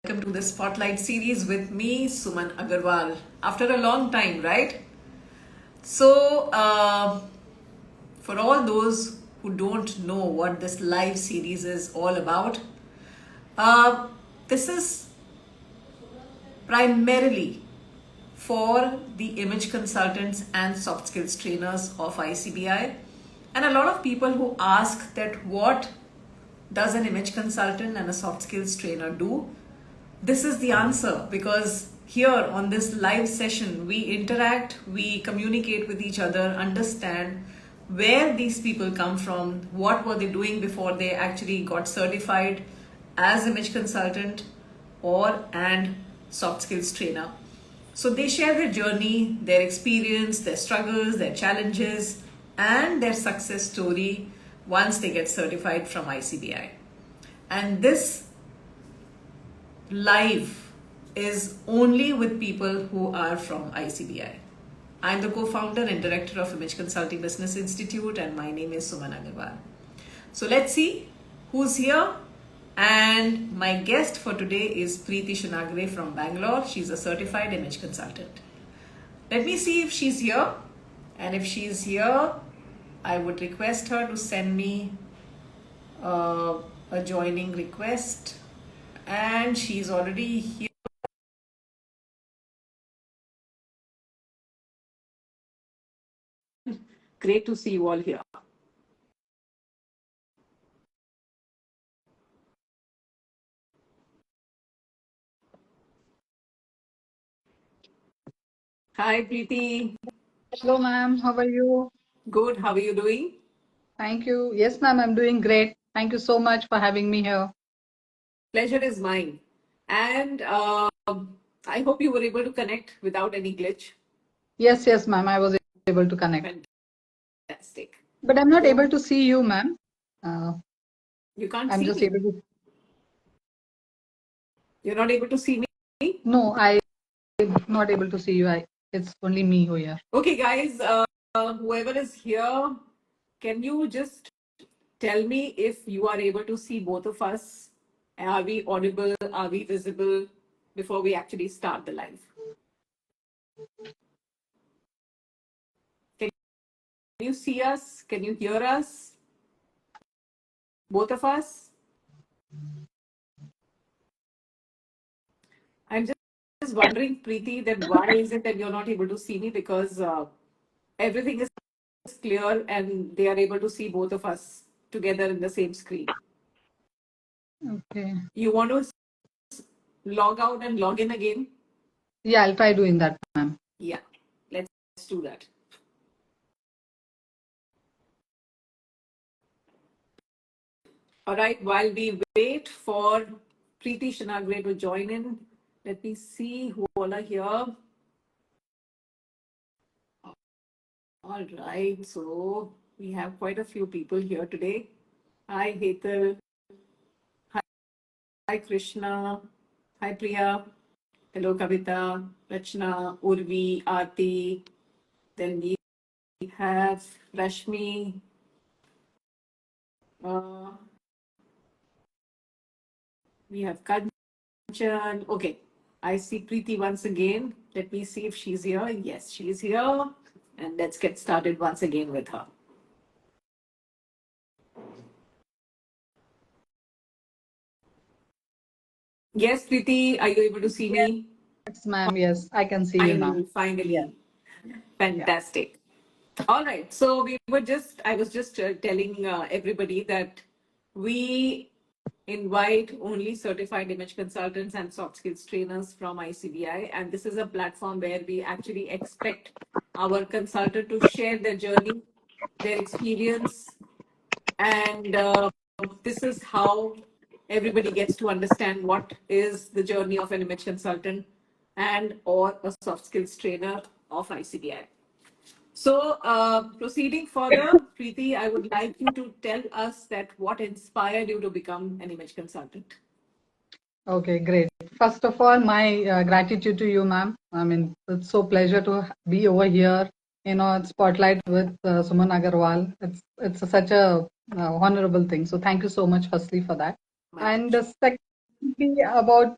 welcome to the Spotlight series with me, Suman Agarwal. After a long time, right? So, for all those who don't know what this live series is all about, uh, this is primarily for the image consultants and soft skills trainers of ICBI. And a lot of people who ask that what does an image consultant and a soft skills trainer do? This is the answer, because here on this live session, we interact, we communicate with each other, understand where these people come from, what were they doing before they actually got certified as image consultant or and soft skills trainer. So they share their journey, their experience, their struggles, their challenges, and their success story once they get certified from ICBI. And this live is only with people who are from ICBI. I'm the co-founder and director of Image Consulting Business Institute, and my name is Suman Agarwal. So let's see who's here. And my guest for today is Preeti Shinagare from Bangalore. She's a certified image consultant. Let me see if she's here. And if she's here, I would request her to send me a joining request. And she's already here. Great to see you all here. Hi, Preeti. Hello, ma'am. How are you? Good. How are you doing? Thank you. Yes, ma'am. I'm doing great. Thank you so much for having me here. Pleasure is mine. And I hope you were able to connect without any glitch. Yes, ma'am. I was able to connect. Fantastic. But I'm not So, able to see you, ma'am. you can't I'm see just me. able to. You're not able to see me? No, I'm not able to see you. It's only me who here. Okay, guys, whoever is here, can you just tell me if you are able to see both of us? Are we audible? Are we visible before we actually start the live? Can you see us? Can you hear us? Both of us? I'm just wondering, Preeti, that why is it that you're not able to see me? Because everything is clear and they are able to see both of us together in the same screen. Okay. You want to log out and log in again? Yeah, I'll try doing that, ma'am. Yeah, let's do that. All right, while we wait for Preeti Shinagare to join in, let me see who all are here. All right, so we have quite a few people here today. Hi, Hetal. Hi, Krishna. Hi, Priya. Hello, Kavita, Rachna, Urvi, Aarti. Then we have Rashmi. Uh, we have Kanchan. Okay, I see Preeti once again. Let me see if she's here. Yes, she's here. And let's get started once again with her. Yes, Preeti, are you able to see me? Yes, ma'am. Yes, I can see you now. Finally. Yeah. Fantastic. All right. So I was just telling everybody that we invite only certified image consultants and soft skills trainers from ICBI. And this is a platform where we actually expect our consultant to share their journey, their experience, and this is how everybody gets to understand what is the journey of an image consultant and or a soft skills trainer of ICBI. So, proceeding further, Preeti, I would like you to tell us that what inspired you to become an image consultant. Okay, great. First of all, my gratitude to you, ma'am. I mean, it's so pleasure to be over here, spotlight with Suman Agarwal. It's such a honorable thing. So thank you so much, firstly, for that. My And pleasure. Be about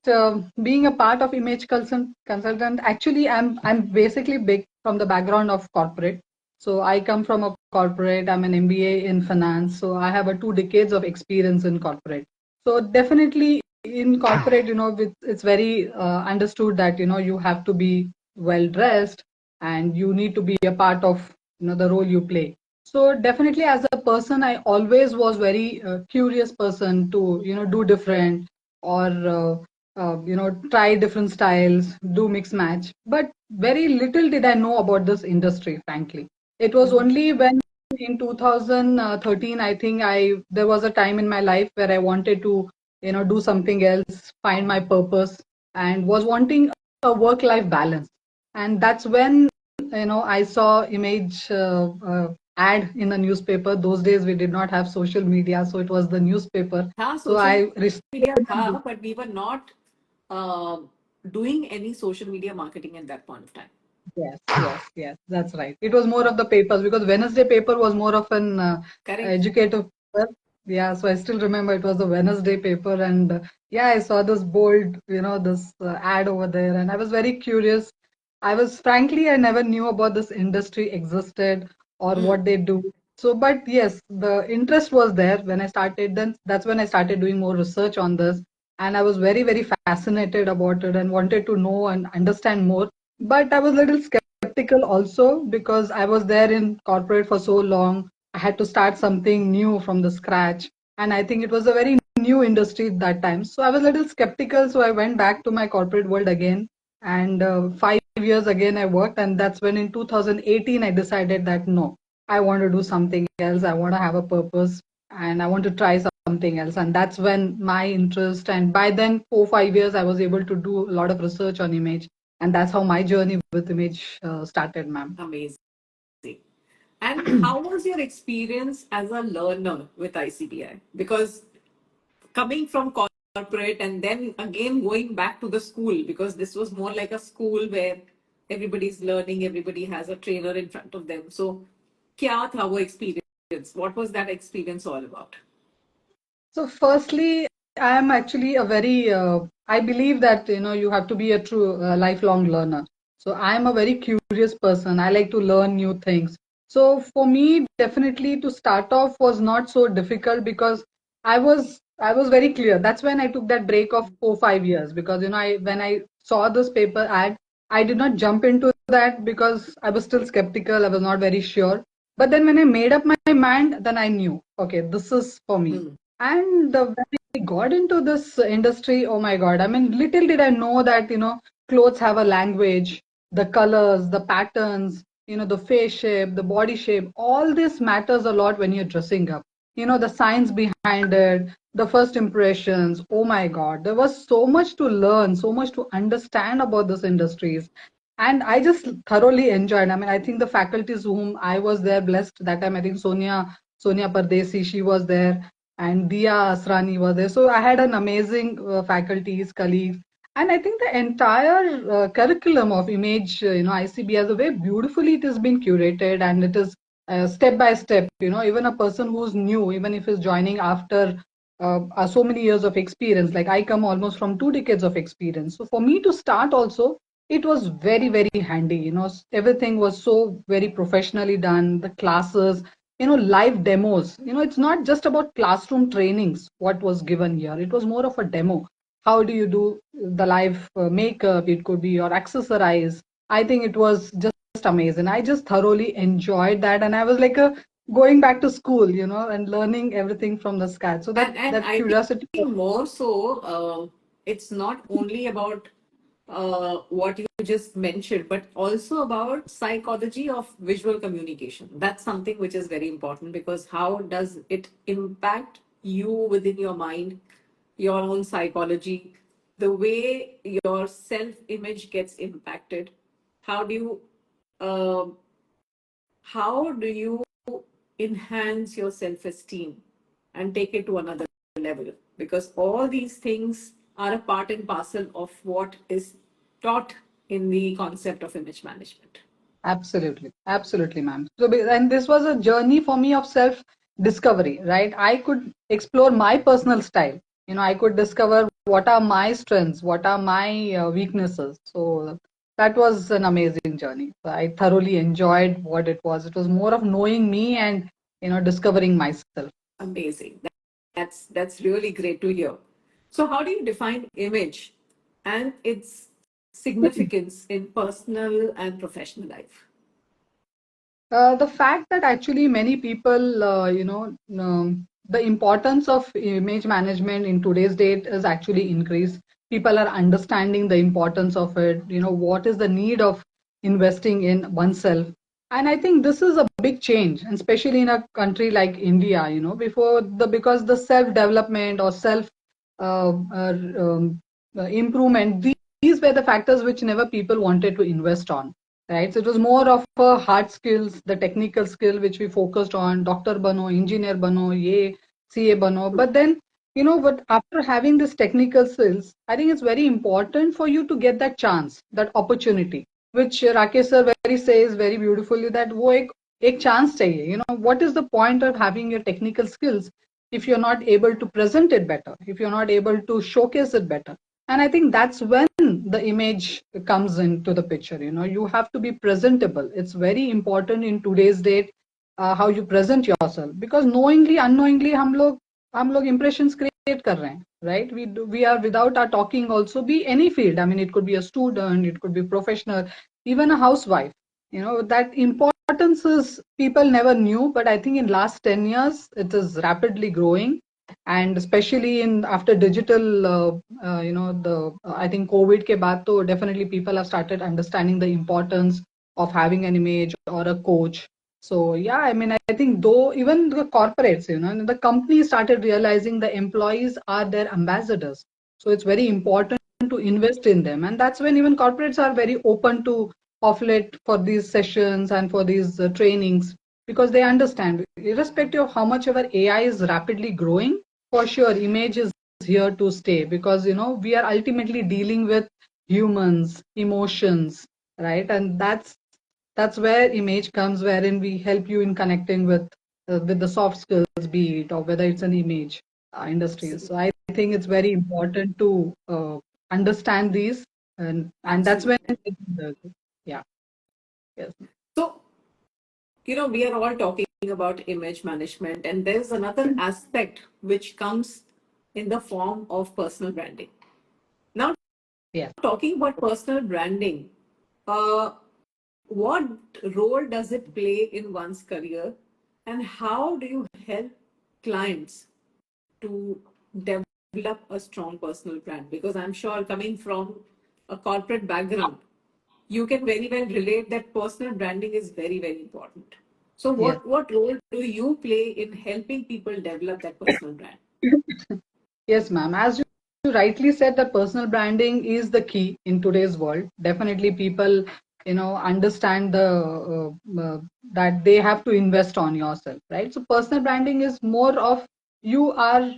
being a part of image consultant. Actually, I'm basically big from the background of corporate. So I come from a corporate. I'm an MBA in finance. So I have a 2 decades of experience in corporate. So definitely in corporate, it's very understood that you have to be well dressed and you need to be a part of the role you play. So definitely as a person, I always was very curious person to do different or try different styles, do mix match. But very little did I know about this industry, frankly. It was Mhm. only when in 2013, I think there was a time in my life where I wanted to do something else, find my purpose, and was wanting a work-life balance. And that's when I saw image ad in the newspaper. Those days we did not have social media, so it was the newspaper. हाँ, So social I media था, but we were not uh, doing any social media marketing at that point of time. Yes, yes, yes, that's right. It was more of the papers because Wednesday paper was more of an Correct. educative paper. Yeah, so I still remember it was the Wednesday paper, and yeah, I saw this bold, this ad over there, and I was very curious. Frankly, I never knew about this industry existed or Mm. what they do. So, but yes, the interest was there when I started. Then that's when I started doing more research on this, and I was very, very fascinated about it and wanted to know and understand more, but I was a little skeptical also because I was there in corporate for so long. I had to start something new from the scratch. And I think it was a very new industry at that time. So I was a little skeptical. So I went back to my corporate world again. And 5 years again, I worked. And that's when in 2018, I decided that no, I want to do something else. I want to have a purpose and I want to try something else. And that's when my interest, and by then, 4, 5 years, I was able to do a lot of research on image, and that's how my journey with image started, ma'am. Amazing. And how was your experience as a learner with ICBI? Because coming from corporate and then again going back to the school, because this was more like a school where everybody's learning, everybody has a trainer in front of them. So, kya tha wo experience? What was that experience all about? So, firstly, I am actually a very, I believe that, you have to be a true lifelong learner. So, I am a very curious person. I like to learn new things. So, for me, definitely to start off was not so difficult because I was very clear. That's when I took that break of 4, 5 years because, when I saw this paper ad, I did not jump into that because I was still skeptical. I was not very sure. But then when I made up my mind, then I knew, okay, this is for me. Hmm. And when I got into this industry, oh my God, I mean, little did I know that, clothes have a language, the colors, the patterns, the face shape, the body shape, all this matters a lot when you're dressing up. The science behind it, the first impressions. Oh my God, there was so much to learn, so much to understand about this industries. And I just thoroughly enjoyed. I mean, I think the faculties whom I was there blessed that time, I think Sonia Pardesi, she was there, and Dia Asrani was there. So I had an amazing faculties, colleagues, and I think the entire curriculum of image, ICB, as a way beautifully it has been curated, and it is step by step. Even a person who's new, even if he's joining after so many years of experience, like I come almost from 2 decades of experience. So for me to start also, it was very, very handy. Everything was so very professionally done. The classes, live demos. It's not just about classroom trainings, what was given here. It was more of a demo. How do you do the live makeup? It could be your accessorize. I think it was just amazing. I just thoroughly enjoyed that. And I was like going back to school, and learning everything from the scratch. So And that I curiosity. think more so, it's not only about what you just mentioned, but also about psychology of visual communication. That's something which is very important because how does it impact you within your mind, your own psychology, the way your self image gets impacted? How do you um how do you enhance your self esteem and take it to another level? Because all these things are a part and parcel of what is taught in the concept of image management. Absolutely, absolutely, ma'am. So, and this was a journey for me of self discovery, right? I could explore my personal style. I could discover what are my strengths, what are my weaknesses. So that was an amazing journey. So I thoroughly enjoyed what it was. It was more of knowing me and discovering myself. Amazing. That's really great to hear. So, how do you define image and its significance in personal and professional life? The fact that actually many people, the importance of image management in today's date is actually increased. People are understanding the importance of it. What is the need of investing in oneself? And I think this is a big change, and especially in a country like India. Because the self development or self improvement, these were the factors which never people wanted to invest on, right? So it was more of a hard skills, the technical skill which we focused on, doctor bano, engineer bano, ye CA bano. But then, but after having this technical skills, I think it's very important for you to get that chance, that opportunity, which Rakesh sir very says very beautifully that wo ek chance chahiye. What is the point of having your technical skills if you're not able to present it better, if you're not able to showcase it better? And I think that's when the image comes into the picture. You have to be presentable. It's very important in today's date, how you present yourself, because knowingly unknowingly हम लोग impressions create कर रहे हैं, right? We are, without our talking, also be any field. I mean, it could be a student, it could be professional, even a housewife. That importance is people never knew, but I think in last 10 years it is rapidly growing. And especially in after digital, the I think COVID ke baad to definitely people have started understanding the importance of having an image or a coach. So yeah, I mean, I think though even the corporates, and the companies started realizing the employees are their ambassadors. So it's very important to invest in them, and that's when even corporates are very open to offlet for these sessions and for these trainings, because they understand, irrespective of how much ever AI is rapidly growing, for sure image is here to stay, because we are ultimately dealing with humans, emotions, right? And that's where image comes, wherein we help you in connecting with the soft skills, be it or whether it's an image industry. So Absolutely. I think it's very important to understand these, and that's when Absolutely. yeah, yes, So, we are all talking about image management, and there's another aspect which comes in the form of personal branding. Now, yes. talking about personal branding, uh, what role does it play in one's career, and how do you help clients to develop a strong personal brand? Because I'm sure, coming from a corporate background, you can very well relate that personal branding is very, very important. So, Yes. what role do you play in helping people develop that personal brand? Yes, ma'am. As you rightly said, that personal branding is the key in today's world. Definitely, people, understand that they have to invest on yourself, right? So, personal branding is more of, you are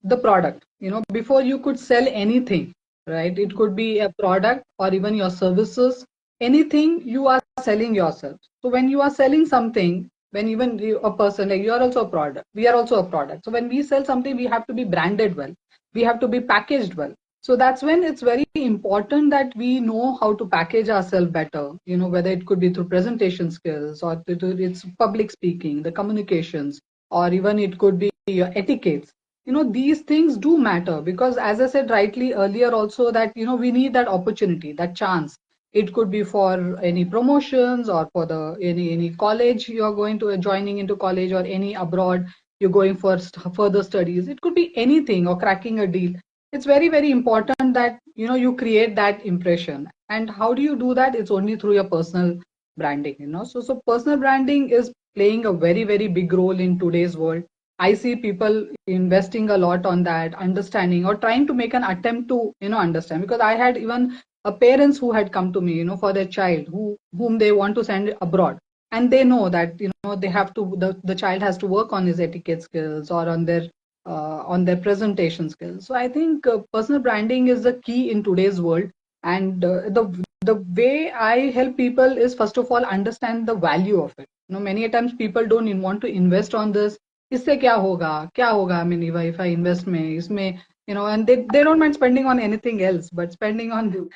the product. Before you could sell anything, right? It could be a product or even your services. Anything, you are selling yourself. So when you are selling something, when even a person, like, you are also a product, we are also a product. So when we sell something, we have to be branded well, we have to be packaged well. So that's when it's very important that we know how to package ourselves better, whether it could be through presentation skills, or it's public speaking, the communications, or even it could be your etiquettes. These things do matter, because as I said rightly earlier also, that we need that opportunity, that chance. It could be for any promotions, or for the any college you're going to, joining into college, or any abroad you're going for further studies. It could be anything, or cracking a deal. It's very, very important that you create that impression. And how do you do that? It's only through your personal branding. So personal branding is playing a very, very big role in today's world. I see people investing a lot on that, understanding, or trying to make an attempt to understand, because I had even parents who had come to me, for their child whom they want to send abroad, and they know that they have to, the child has to work on his etiquette skills, or on their presentation skills. So I think personal branding is the key in today's world. And the way I help people is, first of all, understand the value of it. Many a times people don't want to invest on this. इससे क्या होगा, क्या होगा, I mean, if I invest में इसमें and they don't mind spending on anything else, but spending on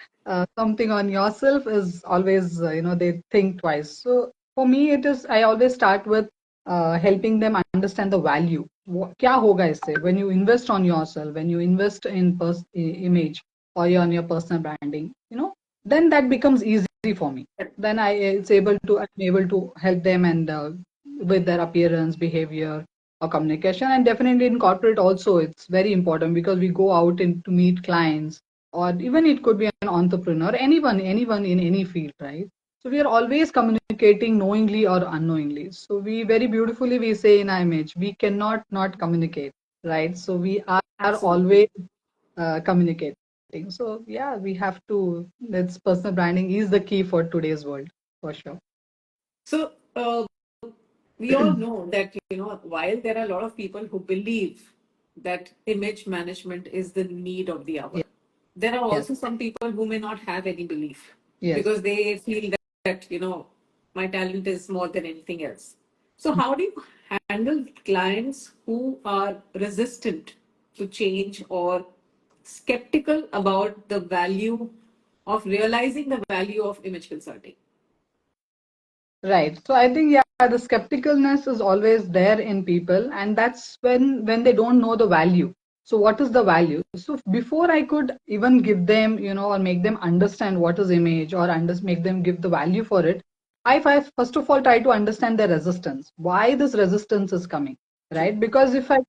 something on yourself is always, they think twice. So for me, I always start with helping them understand the value. क्या होगा इससे? When you invest on yourself, when you invest in image or on your personal branding, then that becomes easy for me. Then I'm able to help them and with their appearance, behavior, or communication. And definitely in corporate also, it's very important because we go out to meet clients, or even it could be an entrepreneur, anyone in any field, right? So we are always communicating knowingly or unknowingly. So we very beautifully we say in our image, we cannot not communicate, right? So we are Absolutely. always communicating. So yeah, we have to. That's personal branding is the key for today's world, for sure. So we all know that, while there are a lot of people who believe that image management is the need of the hour, Yes, there are yes, also some people who may not have any belief yes. because they feel that, my talent is more than anything else. So how do you handle clients who are resistant to change or skeptical about the value of realizing the value of image consulting? Right. So I think, yeah, the skepticalness is always there in people, and that's when they don't know the value. So what is the value? So before I could even give them, or make them understand what is image, or make them give the value for it, first of all try to understand their resistance. Why this resistance is coming, True. right? Because if I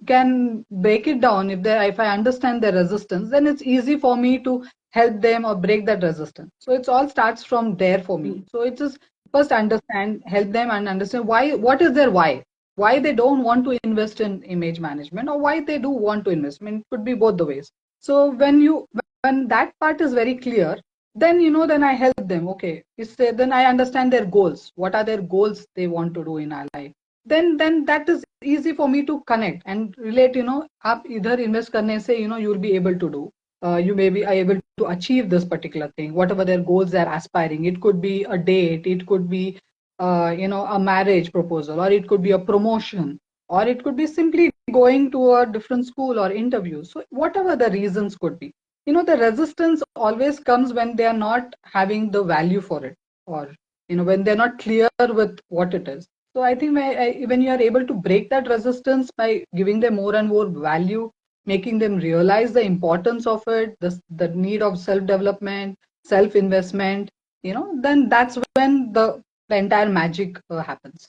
can break it down, if I understand their resistance, then it's easy for me to help them or break that resistance. So it's all starts from there for me. Mm. So it's just first help them and understand what is their why they don't want to invest in image management, or why they do want to invest. I mean, it could be both the ways. So when that part is very clear, then then I help them. Okay, then I understand their goals. What are their goals they want to do in our life? Then that is easy for me to connect and relate. आप इधर invest करने से you will be able to do. You may be able to achieve this particular thing, whatever their goals they're aspiring. It could be a date, it could be a marriage proposal, or it could be a promotion, or it could be simply going to a different school or interview. So whatever the reasons could be, the resistance always comes when they are not having the value for it, or when they're not clear with what it is. So I think when you are able to break that resistance by giving them more and more value, making them realize the importance of it, the need of self development, self investment, then that's when the entire magic happens.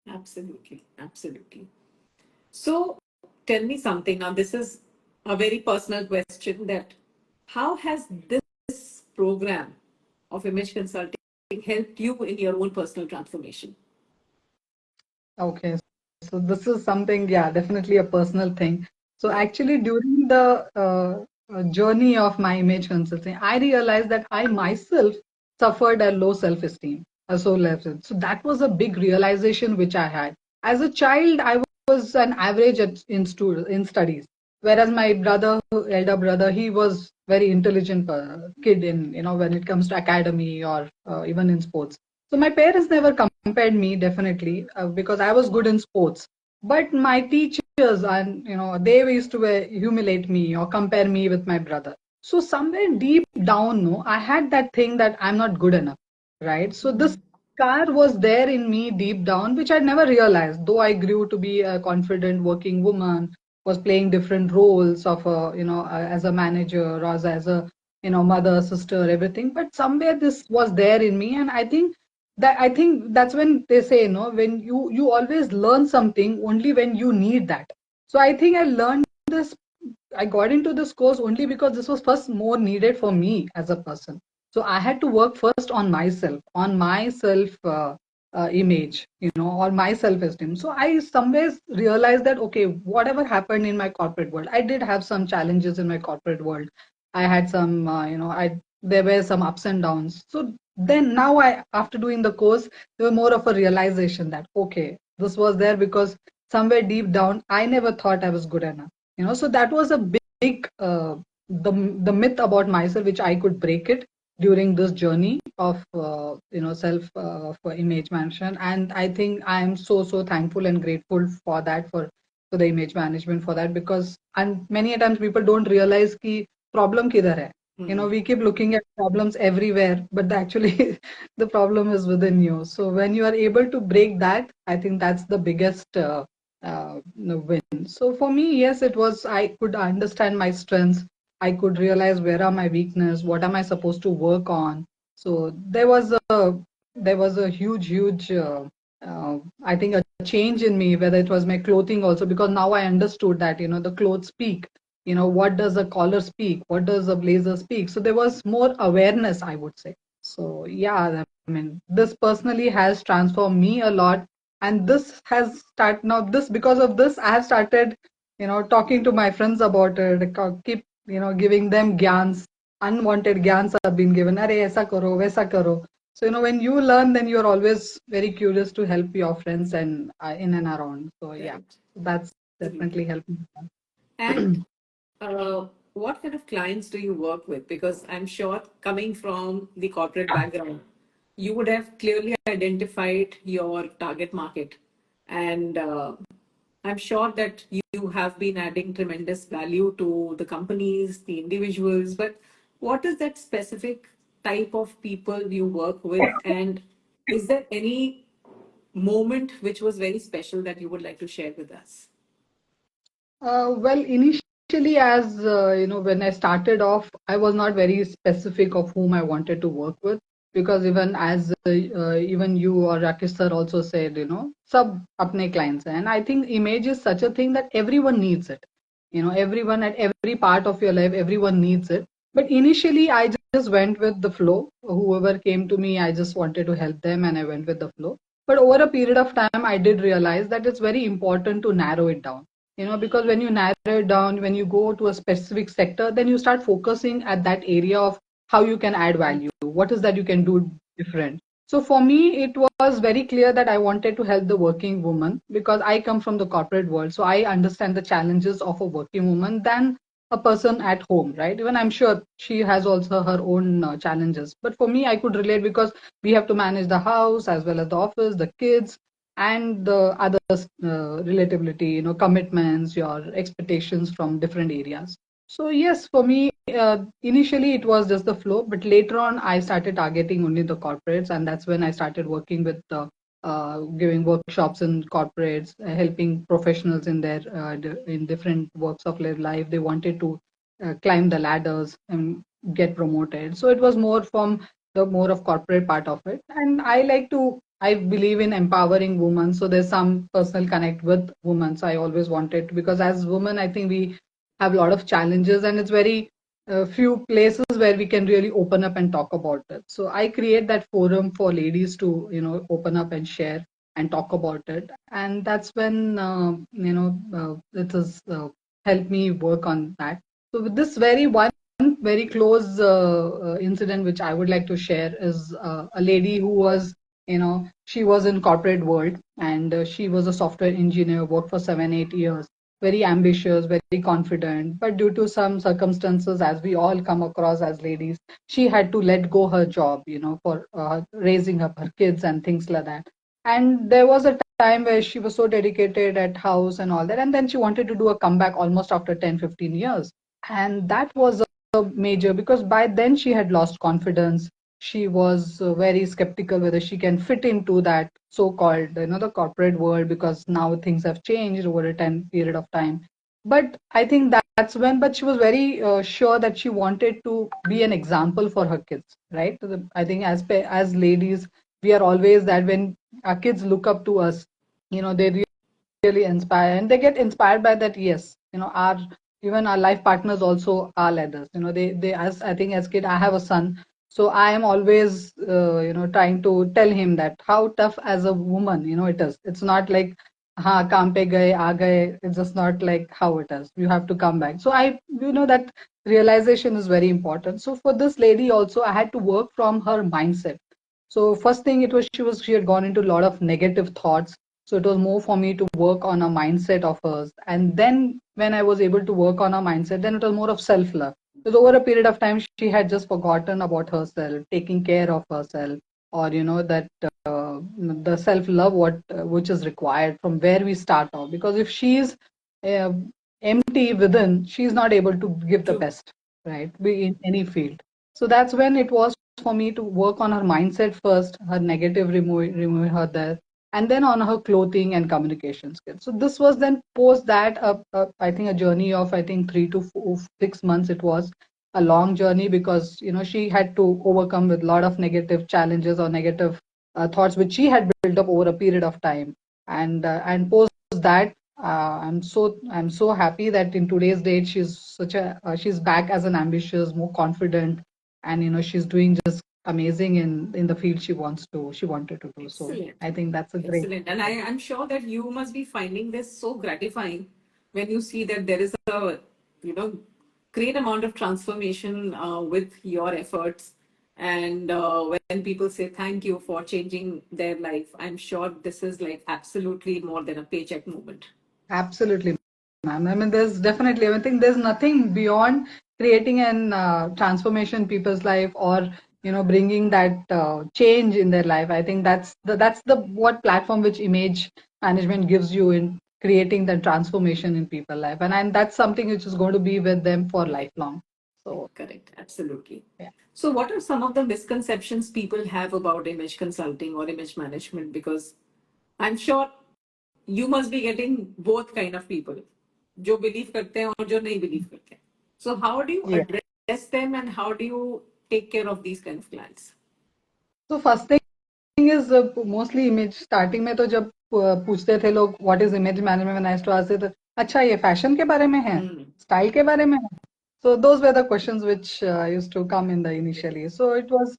Absolutely. Absolutely. So tell me something. Now, this is a very personal question that how has this program of image consulting helped you in your own personal transformation? Okay, so this is something, yeah, definitely a personal thing. So Yeah. actually, during the journey of my image consulting, I realized that I myself suffered a low self-esteem, a so level. So that was a big realization which I had. As a child, I was an average in studies, whereas my elder brother, he was very intelligent kid in when it comes to academy or even in sports. So my parents never compared me definitely because I was good in sports. But my teachers and they used to humiliate me or compare me with my brother. So somewhere deep down, no, I had that thing that I'm not good enough, right? So this scar was there in me deep down, which I never realized. Though I grew to be a confident working woman, was playing different roles of as a manager or as a mother, sister, everything. But somewhere this was there in me, and I think that's when they say, when you always learn something only when you need that. So I think I learned this. I got into this course only because this was first more needed for me as a person. So I had to work first on myself image, or my self esteem. So I somewhere realized that okay, whatever happened in my corporate world, I did have some challenges in my corporate world. I had some, I there were some ups and downs. So then now after doing the course, there were more of a realization that okay, this was there because somewhere deep down, I never thought I was good enough. So that was a big the myth about myself, which I could break it during this journey of self for image management. And I think I am so thankful and grateful for that, for to the image management for that, because and many a times people don't realize ki problem kidhar hai. We keep looking at problems everywhere, but actually the problem is within you. So when you are able to break that, I think that's the biggest win. So for me, yes, it was, I could understand my strengths. I could realize where are my weakness, what am I supposed to work on. So there was a huge I think a change in me, whether it was my clothing also, because now I understood that, the clothes speak. What does a collar speak? What does a blazer speak? So there was more awareness, I would say. So yeah, I mean, this personally has transformed me a lot. And this has started now, this because of this, I have started, talking to my friends about it. Keep, giving them gyans, unwanted gyans have been given. Are aisa karo, waisa karo. So, when you learn, then you're always very curious to help your friends and in and around. So, yeah, Right. that's definitely Absolutely. helped me. And what kind of clients do you work with? Because I'm sure coming from the corporate background, you would have clearly identified your target market. And I'm sure that you have been adding tremendous value to the companies, the individuals. But what is that specific type of people you work with? And is there any moment which was very special that you would like to share with us? Well, initially, as when I started off, I was not very specific of whom I wanted to work with, because even as even you or Rakesh sir also said, sub apne clients hai. And I think image is such a thing that everyone needs it. Everyone at every part of your life, everyone needs it. But initially, I just went with the flow. Whoever came to me, I just wanted to help them, and I went with the flow. But over a period of time, I did realize that it's very important to narrow it down, because when you narrow it down, when you go to a specific sector, then you start focusing at that area of how you can add value, what is that you can do different. So for me, it was very clear that I wanted to help the working woman, because I come from the corporate world, so I understand the challenges of a working woman than a person at home, right? Even I'm sure she has also her own challenges, but for me, I could relate, because we have to manage the house as well as the office, the kids, and the other relatability, commitments, your expectations from different areas. So yes, for me, initially it was just the flow, but later on I started targeting only the corporates, and that's when I started working with giving workshops in corporates, helping professionals in their in different works of their life. They wanted to climb the ladders and get promoted. So it was more from the more of corporate part of it, and I believe in empowering women. So there's some personal connect with women. So I always wanted to, because as women, I think we have a lot of challenges, and it's very few places where we can really open up and talk about it. So I create that forum for ladies to, open up and share and talk about it. And that's when, it has helped me work on that. So with this one very close incident which I would like to share is a lady who was, she was in corporate world, and she was a software engineer, worked for 7 8 years, very ambitious, very confident. But due to some circumstances, as we all come across as ladies, she had to let go her job, for raising up her kids and things like that. And there was a time where she was so dedicated at house and all that. And then she wanted to do a comeback almost after 10 15 years. And that was a major, because by then she had lost confidence. She was very skeptical whether she can fit into that so-called, the corporate world, because now things have changed over a time period of time. But I think that's when, but she was very sure that she wanted to be an example for her kids, right? I think as ladies, we are always that when our kids look up to us, they really inspire, and they get inspired by that. Yes, our even our life partners also are leaders. They as I think as kid, I have a son, so I am always trying to tell him that how tough as a woman, it is. It's not like ha kaam pe gaye aa gaye. It's just not like how it is. You have to come back. So that realization is very important. So for this lady also, I had to work from her mindset. So first thing, it was she had gone into a lot of negative thoughts. So it was more for me to work on a mindset of hers. And then when I was able to work on her mindset, then it was more of self-love. Because over a period of time, she had just forgotten about herself, taking care of herself, or that the self-love which is required from where we start off. Because if she's uh, empty within, she's not able to give the True. best, right? Be in any field. So that's when it was for me to work on her mindset first, her negative remove her there, and then on her clothing and communication skills. So this was then post that I think a journey of I think 3 to 6 months. It was a long journey because she had to overcome with a lot of negative challenges or negative thoughts which she had built up over a period of time, and post that I'm so happy that in today's date she's back as an ambitious, more confident, and she's doing just amazing in the field she wanted to do. So Excellent. I think that's a great. Excellent. And I'm sure that you must be finding this so gratifying when you see that there is a, you know, great amount of transformation with your efforts. And when people say thank you for changing their life, I'm sure this is like absolutely more than a paycheck moment. Absolutely, ma'am. I mean, there's definitely, I think there's nothing beyond creating an transformation in people's life, or bringing that change in their life. I think that's the what platform which image management gives you in creating the transformation in people's life, and that's something which is going to be with them for Correct. lifelong. So Correct. Absolutely. yeah. So, what are some of the misconceptions people have about image consulting or image management? Because I'm sure you must be getting both kind of people, जो believe करते हैं और जो नहीं believe करते हैं. So, how do you Yeah. address them and how do you take care of these kind of clients? So first thing is mostly image. Starting में तो जब पूछते थे लोग what is image management, when I used to ask it, अच्छा ये fashion के बारे में है, Hmm. style के बारे में है. So those were the questions which used to come in the initially. So it was,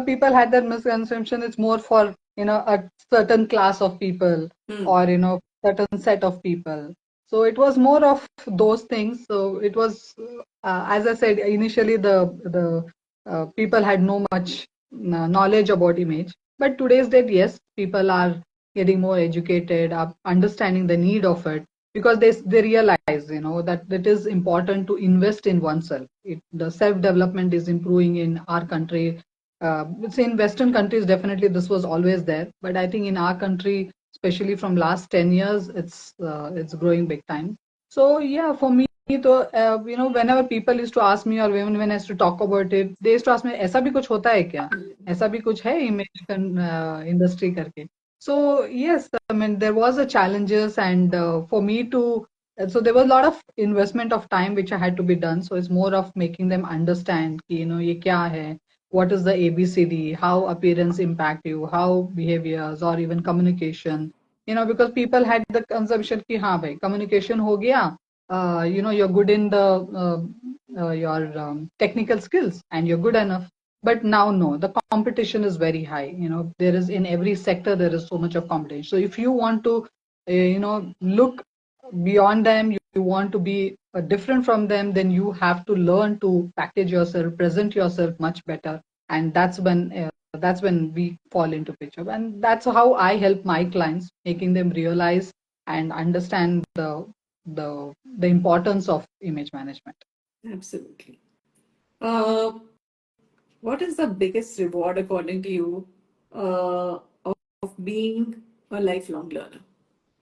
people had that misconception. It's more for a certain class of people, Hmm. or certain set of people. So it was more of those things. So it was, as I said initially, the people had no much knowledge about image. But today's date, yes, people are getting more educated, are understanding the need of it, because they realize that it is important to invest in oneself. The self development is improving in our country. It's in Western countries, definitely this was always there, but I think in our country, especially from last 10 years, it's growing big time. So yeah, for me, तो whenever people used to ask me, or when I used to talk about it, they used to ask me, ऐसा भी कुछ होता है क्या, ऐसा भी कुछ है image industry करके. So yes, I mean there was a challenges, and for me to, so there was a lot of investment of time which I had to be done. So it's more of making them understand कि ये क्या है, what is the ABCD, how appearance impact you, how behaviors, or even communication. Because people had the consumption कि हाँ भाई communication हो गया, you're good in the your technical skills and you're good enough. But now no, the competition is very high. There is, in every sector there is so much of competition. So if you want to look beyond them, you want to be different from them, then you have to learn to package yourself, present yourself much better. And that's when we fall into picture, and that's how I help my clients, making them realize and understand the importance of image management. Absolutely. Uh, what is the biggest reward according to you of being a lifelong learner?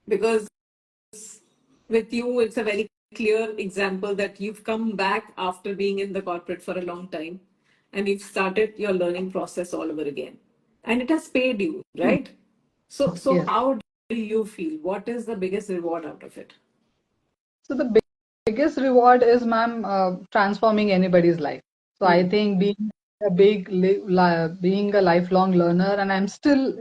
Because with you, it's a very clear example that you've come back after being in the corporate for a long time and you've started your learning process all over again. And it has paid you, Hmm. right? So Yes. how do you feel? What is the biggest reward out of it? So the biggest reward is, ma'am, transforming anybody's life. So I Hmm. think being a lifelong learner, and I'm still,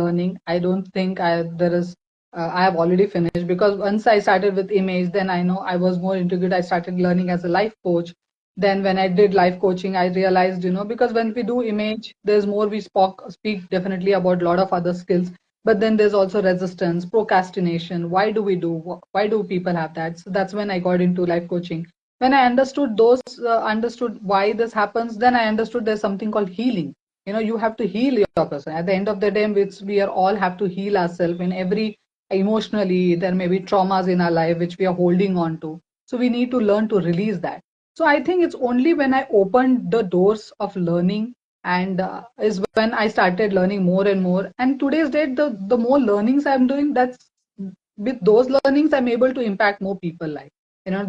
learning. I don't think there is. I have already finished, because once I started with image, then I know I was more into it. I started learning as a life coach. Then when I did life coaching, I realized, because when we do image, there's more we speak definitely about a lot of other skills, but then there's also resistance, procrastination. Why do people have that? So that's when I got into life coaching. When I understood why this happens, then I understood there's something called healing. You have to heal your person. At the end of the day, we are all have to heal ourselves in every, emotionally. There may be traumas in our life which we are holding on to. So we need to learn to release that. So I think it's only when I opened the doors of learning, and is when I started learning more and more. And today's date, the more learnings I'm doing, with those learnings, I'm able to impact more people life.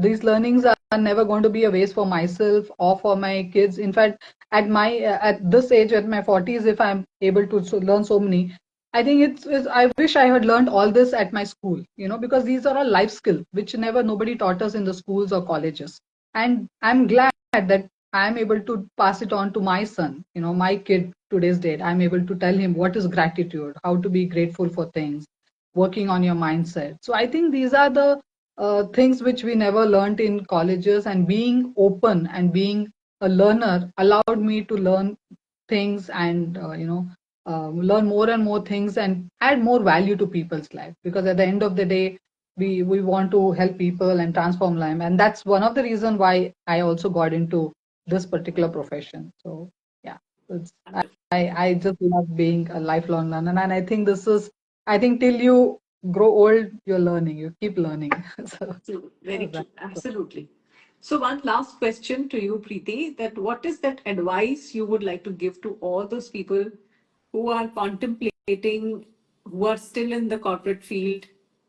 These learnings are never going to be a waste for myself or for my kids. In fact, at this age, at my 40s, if I'm able to learn so many, I think I wish I had learned all this at my school, because these are all life skills which never nobody taught us in the schools or colleges. And I'm glad that I'm able to pass it on to my son, my kid today's date. I'm able to tell him what is gratitude, how to be grateful for things, working on your mindset. So I think these are the things which we never learned in colleges, and being open and being a learner allowed me to learn things and learn more and more things and add more value to people's life, because at the end of the day we want to help people and transform life, and that's one of the reason why I also got into this particular profession. So yeah, it's, I just love being a lifelong learner, and I think this is, I think till you grow old, you're learning, you keep learning. So True. Very that's true. Absolutely. So one last question to you, Preeti, that what is that advice you would like to give to all those people who are contemplating, who are still in the corporate field,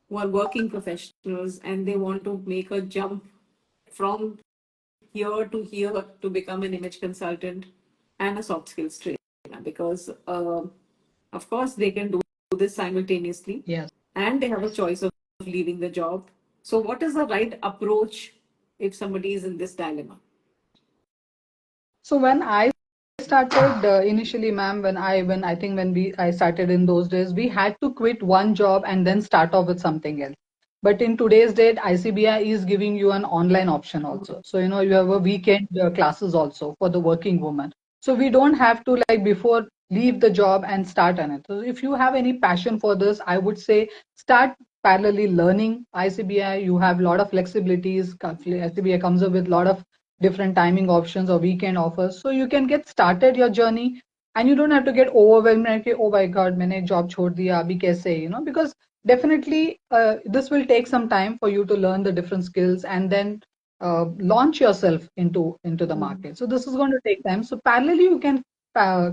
who are working professionals, and they want to make a jump from here to here to become an image consultant and a soft skills trainer? Because, of course, they can do this simultaneously yes. and they have a choice of leaving the job. So, what is the right approach if somebody is in this dilemma? So when I started initially, ma'am, when I think when I started in those days, we had to quit one job and then start off with something else. But in today's date, ICBI is giving you an online option also. So you have a weekend classes also for the working woman. So we don't have to, like, before, leave the job and start on it. So if you have any passion for this, I would say start parallelly learning ICBI. You have a lot of flexibilities. ICBI comes up with a lot of different timing options or weekend offers, so you can get started your journey, and you don't have to get overwhelmed like, oh my god, मैंने job छोड़ दिया अभी कैसे, because definitely this will take some time for you to learn the different skills and then launch yourself into the market. So this is going to take time. So parallelly you can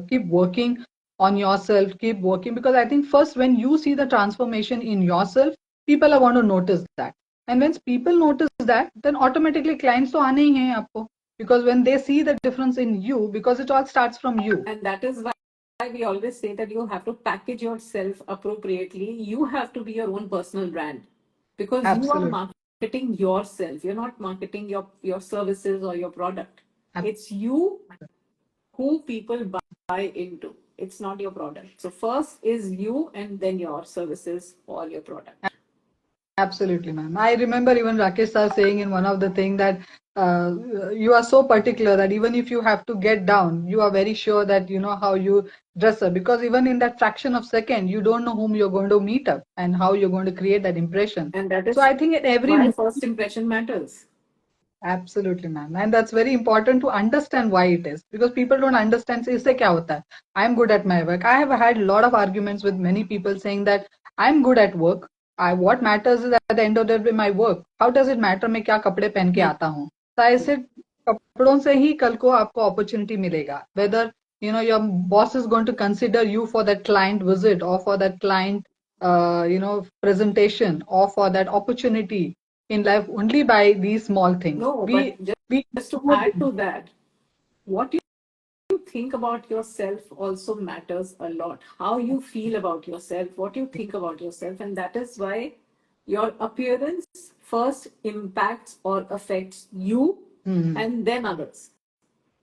keep working on yourself, keep working, because I think first when you see the transformation in yourself, people are going to notice that. And once people notice that, then automatically clients तो आने ही हैं आपको, because when they see the difference in you, because it all starts from you. And that is why we always say that you have to package yourself appropriately. You have to be your own personal brand because you are Absolutely. marketing yourself. You're not marketing your services or your product. Ab- It's you who people buy into. It's not your product. So first is you and then your services or your product. Absolutely, ma'am. I remember even Rakesh sir saying in one of the thing that you are so particular that even if you have to get down, you are very sure that you know how you dress up, because even in that fraction of second, you don't know whom you're going to meet up and how you're going to create that impression. And that So is I think in every why moment. first impression matters. Absolutely, ma'am. And that's very important to understand why it is, because people don't understand. Say, इससे क्या होता है? I'm good at my work. I have had a lot of arguments with many people saying that I'm good at work. What matters is at the end of the day my work. How does it matter मैं क्या कपड़े पहन के आता हूँ? So I said कपड़ों से ही कल को आपको opportunity मिलेगा. Whether your boss is going to consider you for that client visit or for that client presentation or for that opportunity in life only by these small things. No, but We just to add to that, what you think about yourself also matters a lot. How you feel about yourself, what you think about yourself, and that is why your appearance first impacts or affects you hmm, and then others.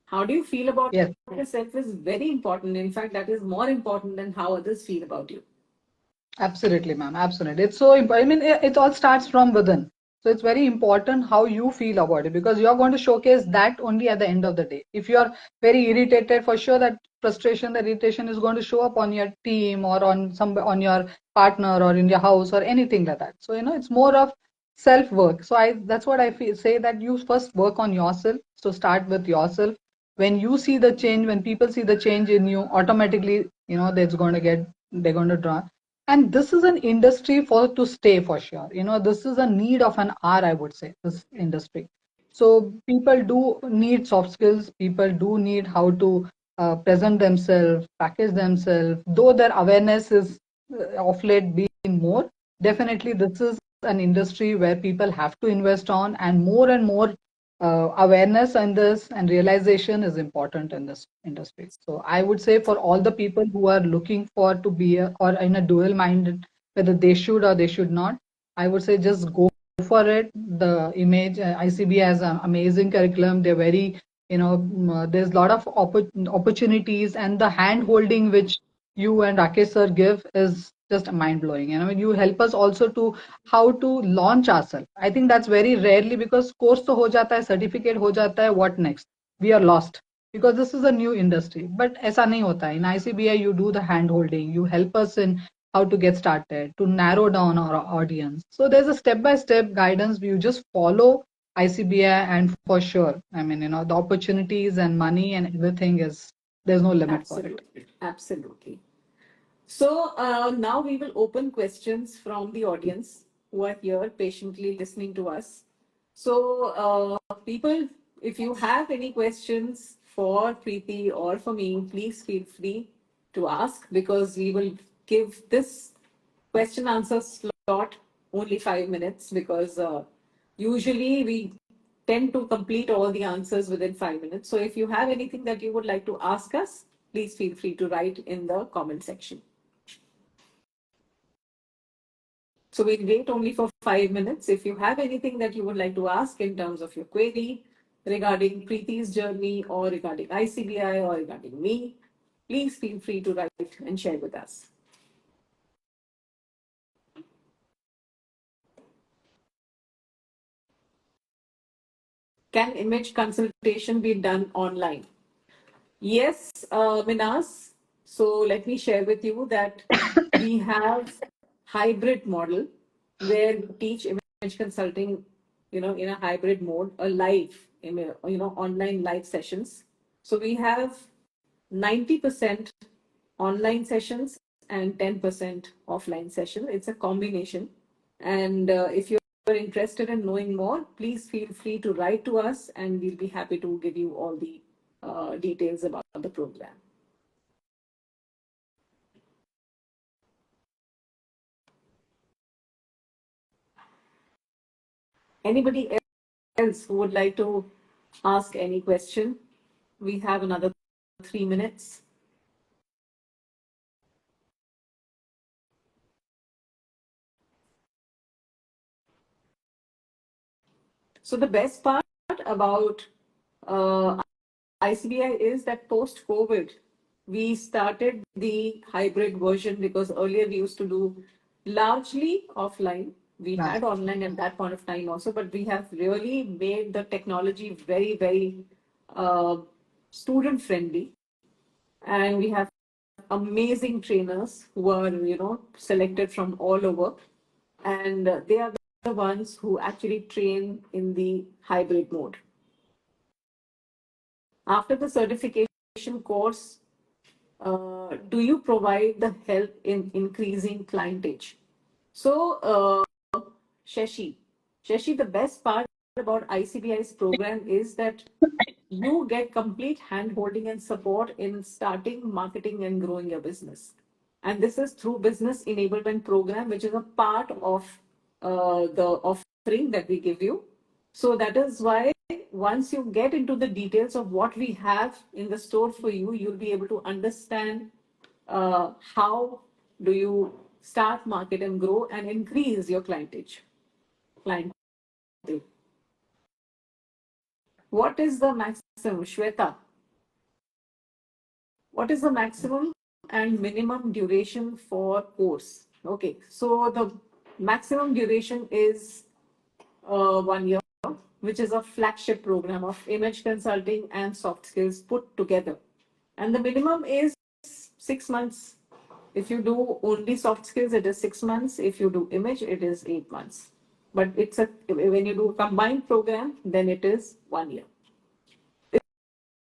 How do you feel about yes. yourself is very important. In fact, that is more important than how others feel about you. Absolutely, ma'am. Absolutely. It's so important. I mean, it all starts from within. So it's very important how you feel about it, because you're going to showcase that only at the end of the day. If you're very irritated, for sure that frustration, that irritation is going to show up on your team or on your partner or in your house or anything like that. So, it's more of self work. So that's what I feel, say that you first work on yourself. So start with yourself. When you see the change, when people see the change in you, automatically, they're going to draw. And this is an industry for to stay, for sure. This is a need of an hour, I would say, this industry. So people do need soft skills. People do need how to present themselves, package themselves. Though their awareness is of late being more, definitely this is an industry where people have to invest on, and more awareness on this and realization is important in this industry. So I would say for all the people who are looking for to be or in a dual minded, whether they should or they should not, I would say just go for it. The image ICB has an amazing curriculum. They're very, there's a lot of opportunities, and the hand holding which you and Rakesh sir give is just mind blowing. You help us also to how to launch ourselves. I think that's very rarely, because course to ho jata hai, certificate ho jata hai, what next? We are lost because this is a new industry. But aisa nahi hota hai. In ICBI, you do the hand holding, you help us in how to get started, to narrow down our audience. So there's a step by step guidance. You just follow ICBI, and for sure, the opportunities and money and everything is, there's no limit for it. Absolutely. Absolutely. So now we will open questions from the audience who are here patiently listening to us. So, people, if you have any questions for Preeti or for me, please feel free to ask, because we will give this question answer slot only 5 minutes, because usually we tend to complete all the answers within 5 minutes. So if you have anything that you would like to ask us, please feel free to write in the comment section. So we'll wait only for 5 minutes. If you have anything that you would like to ask in terms of your query regarding Preeti's journey, or regarding ICBI, or regarding me, please feel free to write and share with us. Can image consultation be done online? Yes, Minas. So let me share with you that we have hybrid model where we teach image consulting, in a hybrid mode, a live, online live sessions. So we have 90% online sessions and 10% offline session. It's a combination. And if you're interested in knowing more, please feel free to write to us, and we'll be happy to give you all the details about the program. Anybody else who would like to ask any question? We have another 3 minutes. So the best part about ICBI is that post-COVID, we started the hybrid version, because earlier we used to do largely offline. We Right. had online at that point of time also, but we have really made the technology very, very student friendly. And we have amazing trainers who are, selected from all over. And they are the ones who actually train in the hybrid mode. After the certification course, do you provide the help in increasing clientage? So, Shashi, the best part about ICBI's program is that you get complete hand holding and support in starting, marketing, and growing your business. And this is through Business Enablement Program, which is a part of the offering that we give you. So that is why once you get into the details of what we have in the store for you, you'll be able to understand how do you start, market, and grow, and increase your clientage. What is the maximum, Shweta? What is the maximum and minimum duration for course? Okay, so the maximum duration is 1 year, which is a flagship program of image consulting and soft skills put together. And the minimum is 6 months. If you do only soft skills, it is 6 months. If you do image, it is 8 months. But when you do a combined program, then it is 1 year.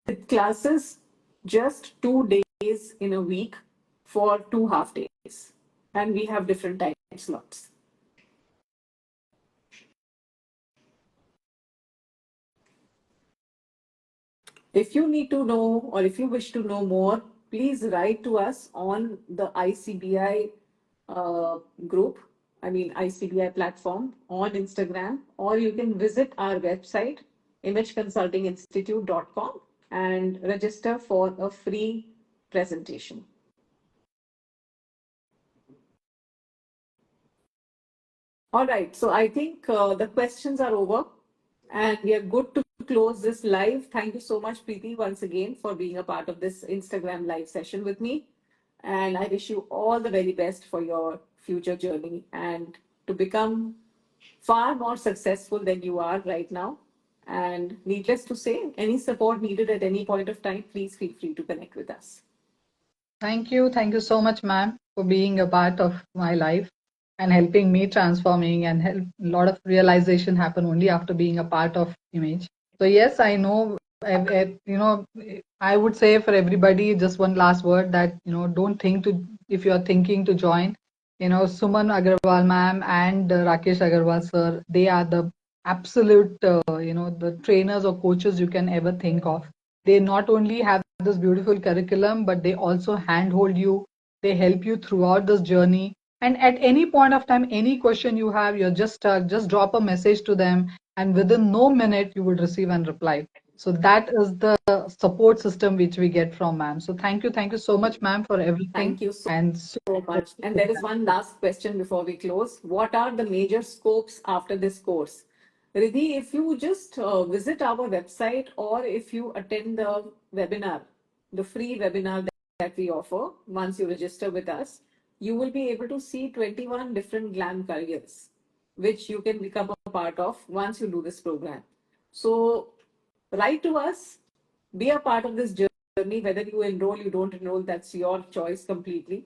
With classes just 2 days in a week for 2 half days. And we have different time slots. If you need to know, or if you wish to know more, please write to us on the ICBI group, ICBI platform on Instagram, or you can visit our website, imageconsultinginstitute.com, and register for a free presentation. All right, so I think the questions are over and we are good to close this live. Thank you so much, Preeti, once again for being a part of this Instagram live session with me. And I wish you all the very best for your future journey and to become far more successful than you are right now. And needless to say, any support needed at any point of time, please feel free to connect with us. Thank you. Thank you so much, ma'am, for being a part of my life and helping me transforming and help a lot of realization happen only after being a part of image. So yes, I know, I would say for everybody, just one last word that, don't think to, if you're thinking to join, Suman Agarwal ma'am and Rakesh Agarwal sir, they are the absolute, the trainers or coaches you can ever think of. They not only have this beautiful curriculum, but they also handhold you. They help you throughout this journey. And at any point of time, any question you have, you're just stuck, just drop a message to them, and within no minute, you will receive and reply. So that is the support system which we get from ma'am. So thank you so much, ma'am, for everything. Thank you so And much. And there is one last question before we close. What are the major scopes after this course? Riddhi, if you just visit our website or if you attend the webinar, the free webinar that we offer, once you register with us, you will be able to see 21 different glam careers, which you can become a part of once you do this program. So write to us, be a part of this journey, whether you enroll, you don't enroll, that's your choice completely.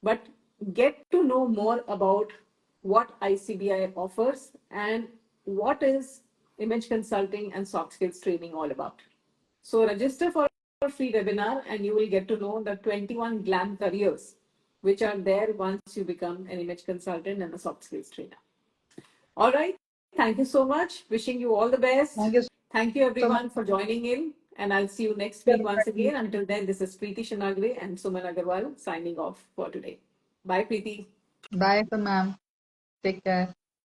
But get to know more about what ICBI offers and what is image consulting and soft skills training all about. So register for a free webinar and you will get to know the 21 glam careers which are there once you become an image consultant and a soft skills trainer. All right. Thank you so much. Wishing you all the best. thank you Thank you so much. everyone for joining in. And I'll see you next week once again. Until then, this is Preeti Shinagare and Suman Agarwal signing off for today. Bye, Preeti. Bye, ma'am. Take care.